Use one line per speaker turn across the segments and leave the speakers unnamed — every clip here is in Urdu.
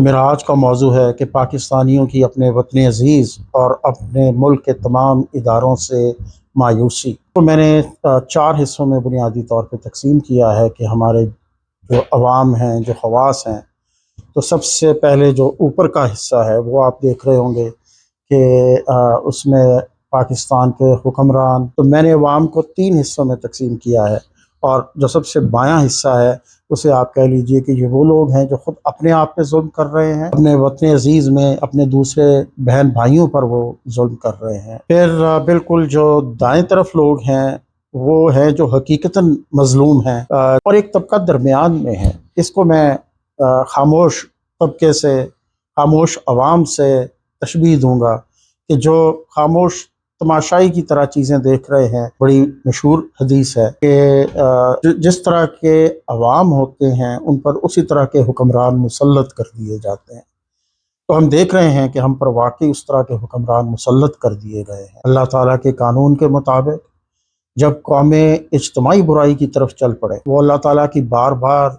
میرا آج کا موضوع ہے کہ پاکستانیوں کی اپنے وطن عزیز اور اپنے ملک کے تمام اداروں سے مایوسی تو میں نے 4 حصوں میں بنیادی طور پہ تقسیم کیا ہے کہ ہمارے جو عوام ہیں، جو خواص ہیں، تو سب سے پہلے جو اوپر کا حصہ ہے وہ آپ دیکھ رہے ہوں گے کہ اس میں پاکستان کے حکمران، تو میں نے عوام کو 3 حصوں میں تقسیم کیا ہے، اور جو سب سے بایاں حصہ ہے اسے آپ کہہ لیجئے کہ یہ وہ لوگ ہیں جو خود اپنے آپ پہ ظلم کر رہے ہیں، اپنے وطن عزیز میں اپنے دوسرے بہن بھائیوں پر وہ ظلم کر رہے ہیں۔ پھر بالکل جو دائیں طرف لوگ ہیں وہ ہیں جو حقیقتاً مظلوم ہیں، اور ایک طبقہ درمیان میں ہے۔ اس کو میں خاموش طبقے سے، خاموش عوام سے تشبیہ دوں گا کہ جو خاموش تماشائی کی طرح چیزیں دیکھ رہے ہیں۔ بڑی مشہور حدیث ہے کہ جس طرح کے عوام ہوتے ہیں ان پر اسی طرح کے حکمران مسلط کر دیے جاتے ہیں۔ تو ہم دیکھ رہے ہیں کہ ہم پر واقعی اس طرح کے حکمران مسلط کر دیے گئے ہیں۔ اللہ تعالیٰ کے قانون کے مطابق جب قومیں اجتماعی برائی کی طرف چل پڑے، وہ اللہ تعالیٰ کی بار بار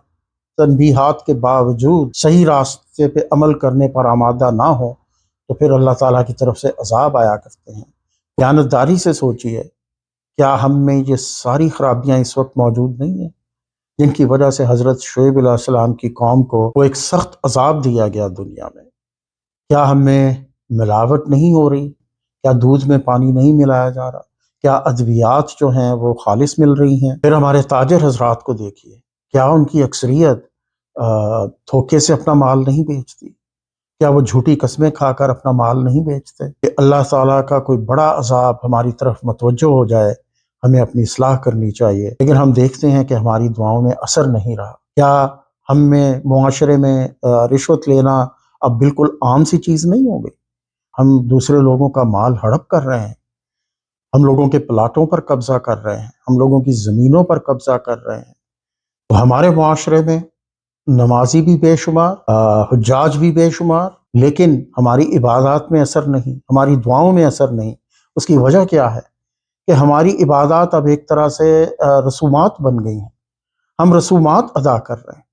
تنبیہات کے باوجود صحیح راستے پہ عمل کرنے پر آمادہ نہ ہو، تو پھر اللہ تعالیٰ کی طرف سے عذاب آیا کرتے ہیں۔ دیانتداری سے سوچئے، کیا ہم میں یہ ساری خرابیاں اس وقت موجود نہیں ہیں جن کی وجہ سے حضرت شعیب علیہ السلام کی قوم کو وہ ایک سخت عذاب دیا گیا دنیا میں؟ کیا ہم میں ملاوٹ نہیں ہو رہی؟ کیا دودھ میں پانی نہیں ملایا جا رہا؟ کیا ادویات جو ہیں وہ خالص مل رہی ہیں؟ پھر ہمارے تاجر حضرات کو دیکھیے، کیا ان کی اکثریت دھوکے سے اپنا مال نہیں بیچتی؟ کیا وہ جھوٹی قسمیں کھا کر اپنا مال نہیں بیچتے؟ کہ اللہ تعالیٰ کا کوئی بڑا عذاب ہماری طرف متوجہ ہو جائے، ہمیں اپنی اصلاح کرنی چاہیے، لیکن ہم دیکھتے ہیں کہ ہماری دعاؤں میں اثر نہیں رہا۔ کیا ہم میں معاشرے میں رشوت لینا اب بالکل عام سی چیز نہیں ہو گئی؟ ہم دوسرے لوگوں کا مال ہڑپ کر رہے ہیں، ہم لوگوں کے پلاٹوں پر قبضہ کر رہے ہیں، ہم لوگوں کی زمینوں پر قبضہ کر رہے ہیں۔ تو ہمارے معاشرے میں نمازی بھی بے شمار، حجاج بھی بے شمار، لیکن ہماری عبادات میں اثر نہیں، ہماری دعاؤں میں اثر نہیں۔ اس کی وجہ کیا ہے؟ کہ ہماری عبادات اب ایک طرح سے رسومات بن گئی ہیں، ہم رسومات ادا کر رہے ہیں۔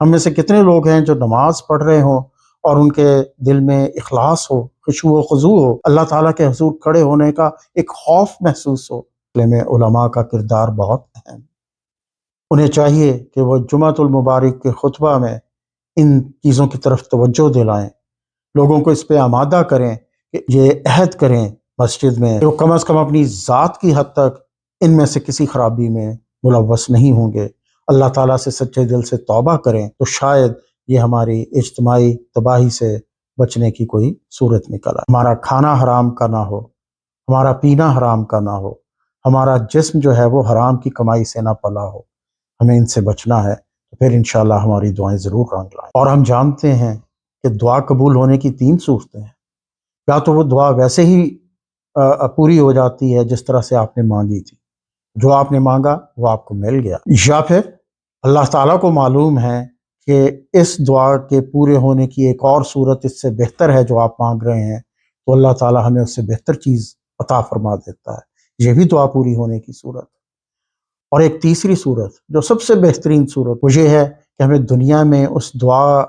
ہم میں سے کتنے لوگ ہیں جو نماز پڑھ رہے ہوں اور ان کے دل میں اخلاص ہو، خشوع و خضوع ہو، اللہ تعالیٰ کے حضور کھڑے ہونے کا ایک خوف محسوس ہو۔ میں علماء کا کردار بہت اہم، انہیں چاہیے کہ وہ جمعۃ المبارک کے خطبہ میں ان چیزوں کی طرف توجہ دلائیں، لوگوں کو اس پہ آمادہ کریں کہ یہ عہد کریں مسجد میں کہ وہ کم از کم اپنی ذات کی حد تک ان میں سے کسی خرابی میں ملوث نہیں ہوں گے، اللہ تعالیٰ سے سچے دل سے توبہ کریں، تو شاید یہ ہماری اجتماعی تباہی سے بچنے کی کوئی صورت نکل آئے۔ ہمارا کھانا حرام کا نہ ہو، ہمارا پینا حرام کا نہ ہو، ہمارا جسم جو ہے وہ حرام کی کمائی سے نہ پلا ہو، ہمیں ان سے بچنا ہے، تو پھر انشاءاللہ ہماری دعائیں ضرور رنگ لائیں۔ اور ہم جانتے ہیں کہ دعا قبول ہونے کی 3 صورتیں ہیں، یا تو وہ دعا ویسے ہی پوری ہو جاتی ہے جس طرح سے آپ نے مانگی تھی، جو آپ نے مانگا وہ آپ کو مل گیا، یا پھر اللہ تعالیٰ کو معلوم ہے کہ اس دعا کے پورے ہونے کی ایک اور صورت اس سے بہتر ہے جو آپ مانگ رہے ہیں، تو اللہ تعالیٰ ہمیں اس سے بہتر چیز عطا فرما دیتا ہے، یہ بھی دعا پوری ہونے کی صورت۔ اور ایک تیسری صورت جو سب سے بہترین صورت وہ یہ ہے کہ ہمیں دنیا میں اس دعا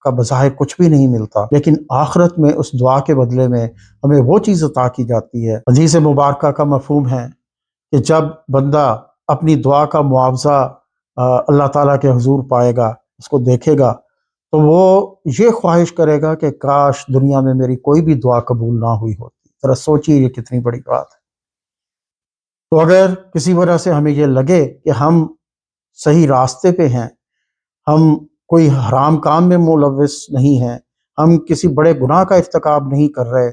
کا بظاہر کچھ بھی نہیں ملتا، لیکن آخرت میں اس دعا کے بدلے میں ہمیں وہ چیز عطا کی جاتی ہے۔ حدیث مبارکہ کا مفہوم ہے کہ جب بندہ اپنی دعا کا معاوضہ اللہ تعالیٰ کے حضور پائے گا، اس کو دیکھے گا، تو وہ یہ خواہش کرے گا کہ کاش دنیا میں میری کوئی بھی دعا قبول نہ ہوئی ہوتی۔ ذرا سوچیے یہ کتنی بڑی بات ہے۔ تو اگر کسی وجہ سے ہمیں یہ لگے کہ ہم صحیح راستے پہ ہیں، ہم کوئی حرام کام میں ملوث نہیں ہیں، ہم کسی بڑے گناہ کا ارتکاب نہیں کر رہے،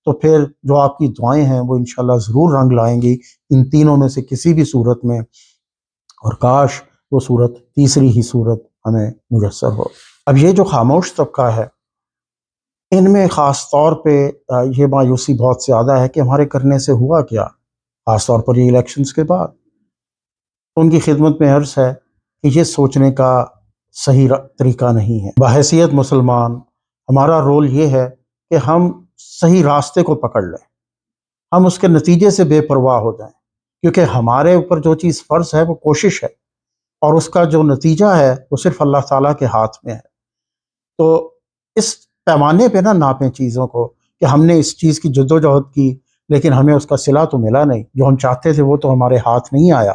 تو پھر جو آپ کی دعائیں ہیں وہ انشاءاللہ ضرور رنگ لائیں گی ان تینوں میں سے کسی بھی صورت میں، اور کاش وہ صورت تیسری ہی صورت ہمیں میسر ہو۔ اب یہ جو خاموش طبقہ ہے، ان میں خاص طور پہ یہ مایوسی بہت زیادہ ہے کہ ہمارے کرنے سے ہوا کیا، خاص طور پر یہ الیکشنز کے بعد۔ ان کی خدمت میں عرض ہے کہ یہ سوچنے کا صحیح طریقہ نہیں ہے۔ بحیثیت مسلمان ہمارا رول یہ ہے کہ ہم صحیح راستے کو پکڑ لیں، ہم اس کے نتیجے سے بے پرواہ ہو جائیں، کیونکہ ہمارے اوپر جو چیز فرض ہے وہ کوشش ہے، اور اس کا جو نتیجہ ہے وہ صرف اللہ تعالیٰ کے ہاتھ میں ہے۔ تو اس پیمانے پہ نہ ناپیں چیزوں کو کہ ہم نے اس چیز کی جدوجہد کی لیکن ہمیں اس کا صلہ تو ملا نہیں، جو ہم چاہتے تھے وہ تو ہمارے ہاتھ نہیں آیا۔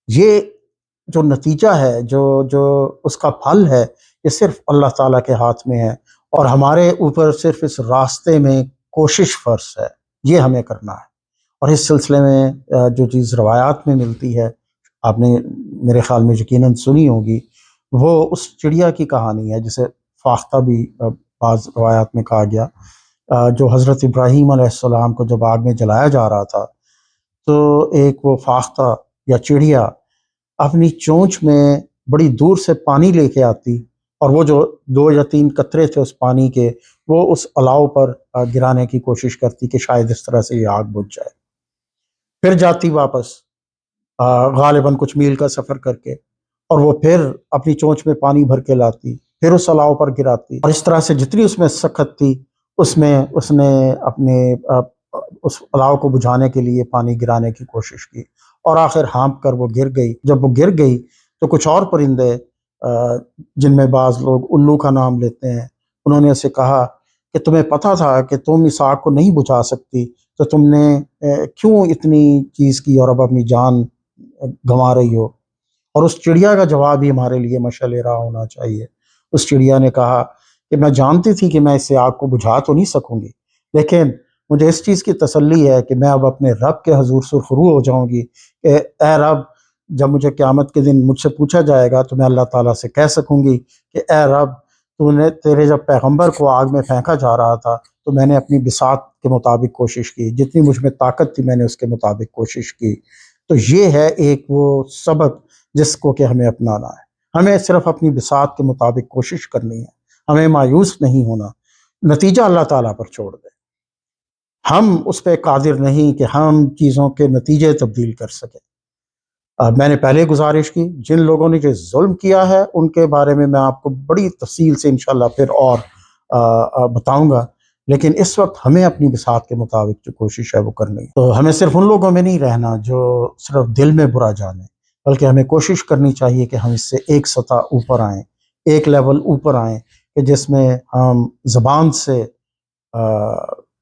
یہ جو نتیجہ ہے، جو جو اس کا پھل ہے، یہ صرف اللہ تعالیٰ کے ہاتھ میں ہے، اور ہمارے اوپر صرف اس راستے میں کوشش فرض ہے، یہ ہمیں کرنا ہے۔ اور اس سلسلے میں جو چیز روایات میں ملتی ہے، آپ نے میرے خیال میں یقیناً سنی ہوگی، وہ اس چڑیا کی کہانی ہے جسے فاختہ بھی بعض روایات میں کہا گیا، جو حضرت ابراہیم علیہ السلام کو جب آگ میں جلایا جا رہا تھا تو ایک وہ فاختہ یا چڑیا اپنی چونچ میں بڑی دور سے پانی لے کے آتی، اور وہ جو 2 یا 3 قطرے تھے اس پانی کے، وہ اس الاؤ پر گرانے کی کوشش کرتی کہ شاید اس طرح سے یہ آگ بجھ جائے۔ پھر جاتی واپس، غالباً کچھ میل کا سفر کر کے، اور وہ پھر اپنی چونچ میں پانی بھر کے لاتی، پھر اس الاؤ پر گراتی، اور اس طرح سے جتنی اس میں سخت تھی اس نے اپنے اس الاؤ کو بجھانے کے لیے پانی گرانے کی کوشش کی، اور آخر ہانپ کر وہ گر گئی۔ جب وہ گر گئی تو کچھ اور پرندے، جن میں بعض لوگ الو کا نام لیتے ہیں، انہوں نے اسے کہا کہ تمہیں پتہ تھا کہ تم اس آگ کو نہیں بجھا سکتی، تو تم نے کیوں اتنی چیز کی اور اب اپنی جان گنوا رہی ہو؟ اور اس چڑیا کا جواب ہی ہمارے لیے مشعل راہ ہونا چاہیے۔ اس چڑیا نے کہا کہ میں جانتی تھی کہ میں اس سے آگ کو بجھا تو نہیں سکوں گی، لیکن مجھے اس چیز کی تسلی ہے کہ میں اب اپنے رب کے حضور سرخرو ہو جاؤں گی کہ اے رب، جب مجھے قیامت کے دن مجھ سے پوچھا جائے گا تو میں اللہ تعالیٰ سے کہہ سکوں گی کہ اے رب، تیرے جب پیغمبر کو آگ میں پھینکا جا رہا تھا تو میں نے اپنی بساط کے مطابق کوشش کی، جتنی مجھ میں طاقت تھی میں نے اس کے مطابق کوشش کی۔ تو یہ ہے ایک وہ سبق جس کو کہ ہمیں اپنانا ہے۔ ہمیں صرف اپنی بساط کے مطابق کوشش کرنی ہے، ہمیں مایوس نہیں ہونا، نتیجہ اللہ تعالیٰ پر چھوڑ دیں۔ ہم اس پہ قادر نہیں کہ ہم چیزوں کے نتیجے تبدیل کر سکیں۔ میں نے پہلے گزارش کی، جن لوگوں نے جو ظلم کیا ہے ان کے بارے میں آپ کو بڑی تفصیل سے انشاءاللہ پھر اور بتاؤں گا، لیکن اس وقت ہمیں اپنی بساط کے مطابق جو کوشش ہے وہ کرنی ہے۔ تو ہمیں صرف ان لوگوں میں نہیں رہنا جو صرف دل میں برا جانے، بلکہ ہمیں کوشش کرنی چاہیے کہ ہم اس سے ایک سطح اوپر آئیں، ایک لیول اوپر آئیں، کہ جس میں ہم زبان سے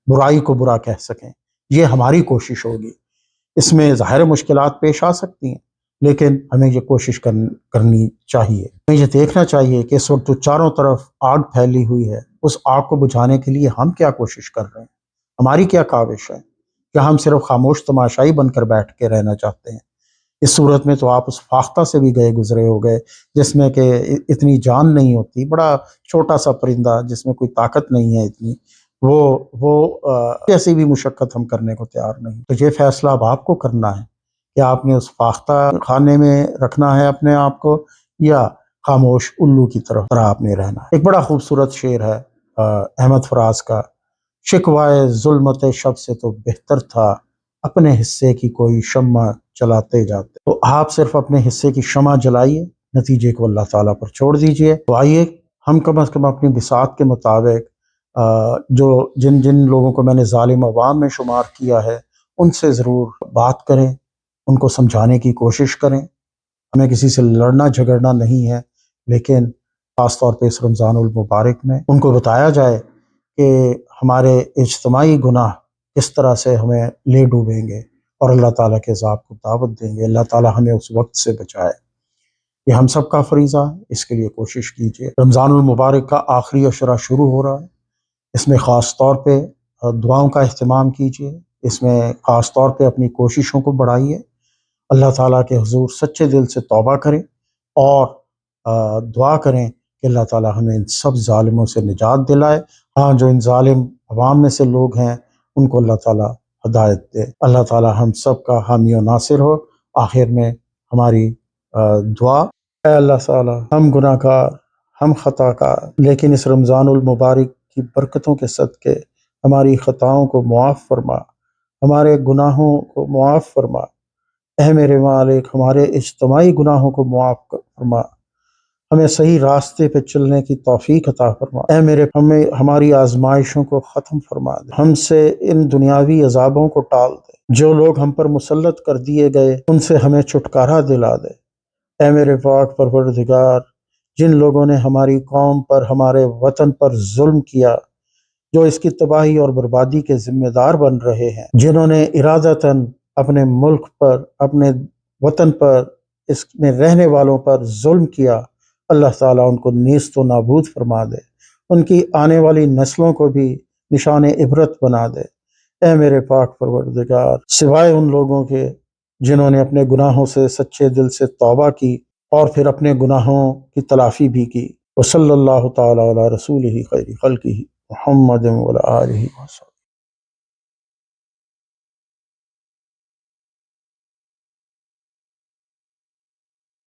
برائی کو برا کہہ سکیں۔ یہ ہماری کوشش ہوگی۔ اس میں ظاہر مشکلات پیش آ سکتی ہیں، لیکن ہمیں یہ کوشش کرنی چاہیے۔ ہمیں یہ دیکھنا چاہیے کہ اس وقت جو چاروں طرف آگ پھیلی ہوئی ہے، اس آگ کو بجھانے کے لیے ہم کیا کوشش کر رہے ہیں، ہماری کیا کاوش ہے، کیا ہم صرف خاموش تماشائی بن کر بیٹھ کے رہنا چاہتے ہیں؟ اس صورت میں تو آپ اس فاختہ سے بھی گزرے ہو گئے جس میں کہ اتنی جان نہیں ہوتی، بڑا چھوٹا سا پرندہ جس میں کوئی طاقت نہیں ہے اتنی، وہ ایسی بھی مشقت ہم کرنے کو تیار نہیں۔ تو یہ فیصلہ اب آپ کو کرنا ہے کہ آپ نے اس فاختہ خانے میں رکھنا ہے اپنے آپ کو، یا خاموش الو کی طرح آپ نے رہنا ہے۔ ایک بڑا خوبصورت شعر ہے احمد فراز کا، شکوائے ظلمت شب سے تو بہتر تھا، اپنے حصے کی کوئی شمع جلاتے جاتے۔ تو آپ صرف اپنے حصے کی شمع جلائیے، نتیجے کو اللہ تعالیٰ پر چھوڑ دیجئے۔ تو آئیے ہم کم از کم اپنی بساط کے مطابق جو جن لوگوں کو میں نے ظالم عوام میں شمار کیا ہے ان سے ضرور بات کریں، ان کو سمجھانے کی کوشش کریں۔ ہمیں کسی سے لڑنا جھگڑنا نہیں ہے، لیکن خاص طور پہ اس رمضان المبارک میں ان کو بتایا جائے کہ ہمارے اجتماعی گناہ کس طرح سے ہمیں لے ڈوبیں گے اور اللہ تعالیٰ کے عذاب کو دعوت دیں گے۔ اللہ تعالیٰ ہمیں اس وقت سے بچائے۔ یہ ہم سب کا فریضہ ہے، اس کے لیے کوشش کیجیے۔ رمضان المبارک کا آخری عشرہ شروع ہو رہا ہے، اس میں خاص طور پہ دعاؤں کا اہتمام کیجیے، اس میں خاص طور پہ اپنی کوششوں کو بڑھائیے، اللہ تعالیٰ کے حضور سچے دل سے توبہ کریں اور دعا کریں کہ اللہ تعالیٰ ہمیں ان سب ظالموں سے نجات دلائے۔ ہاں، جو ان ظالم عوام میں سے لوگ ہیں ان کو اللہ تعالیٰ ہدایت دے۔ اللہ تعالیٰ ہم سب کا حامی و ناصر ہو۔ آخر میں ہماری دعا، اے اللہ تعالیٰ، ہم گناہ گار، ہم خطا کار، لیکن اس رمضان المبارک کی برکتوں کے صدقے ہماری خطاؤں کو معاف فرما، ہمارے گناہوں کو معاف فرما۔ اے میرے مالک، ہمارے اجتماعی گناہوں کو معاف فرما، ہمیں صحیح راستے پہ چلنے کی توفیق عطا فرما۔ اے میرے، ہماری آزمائشوں کو ختم فرما دے، ہم سے ان دنیاوی عذابوں کو ٹال دے، جو لوگ ہم پر مسلط کر دیے گئے ان سے ہمیں چھٹکارا دلا دے۔ اے میرے پاک پروردگار، جن لوگوں نے ہماری قوم پر، ہمارے وطن پر ظلم کیا، جو اس کی تباہی اور بربادی کے ذمہ دار بن رہے ہیں، جنہوں نے ارادتاً اپنے ملک پر، اپنے وطن پر، اس میں رہنے والوں پر ظلم کیا، اللہ تعالیٰ ان کو نیست و نابود فرما دے، ان کی آنے والی نسلوں کو بھی نشان عبرت بنا دے۔ اے میرے پاک پروردگار، سوائے ان لوگوں کے جنہوں نے اپنے گناہوں سے سچے دل سے توبہ کی اور پھر اپنے گناہوں کی تلافی بھی کی۔ وصلی اللہ تعالیٰ علی رسولہ خیر خلقہ محمد وعلی آلہ وصحبہ۔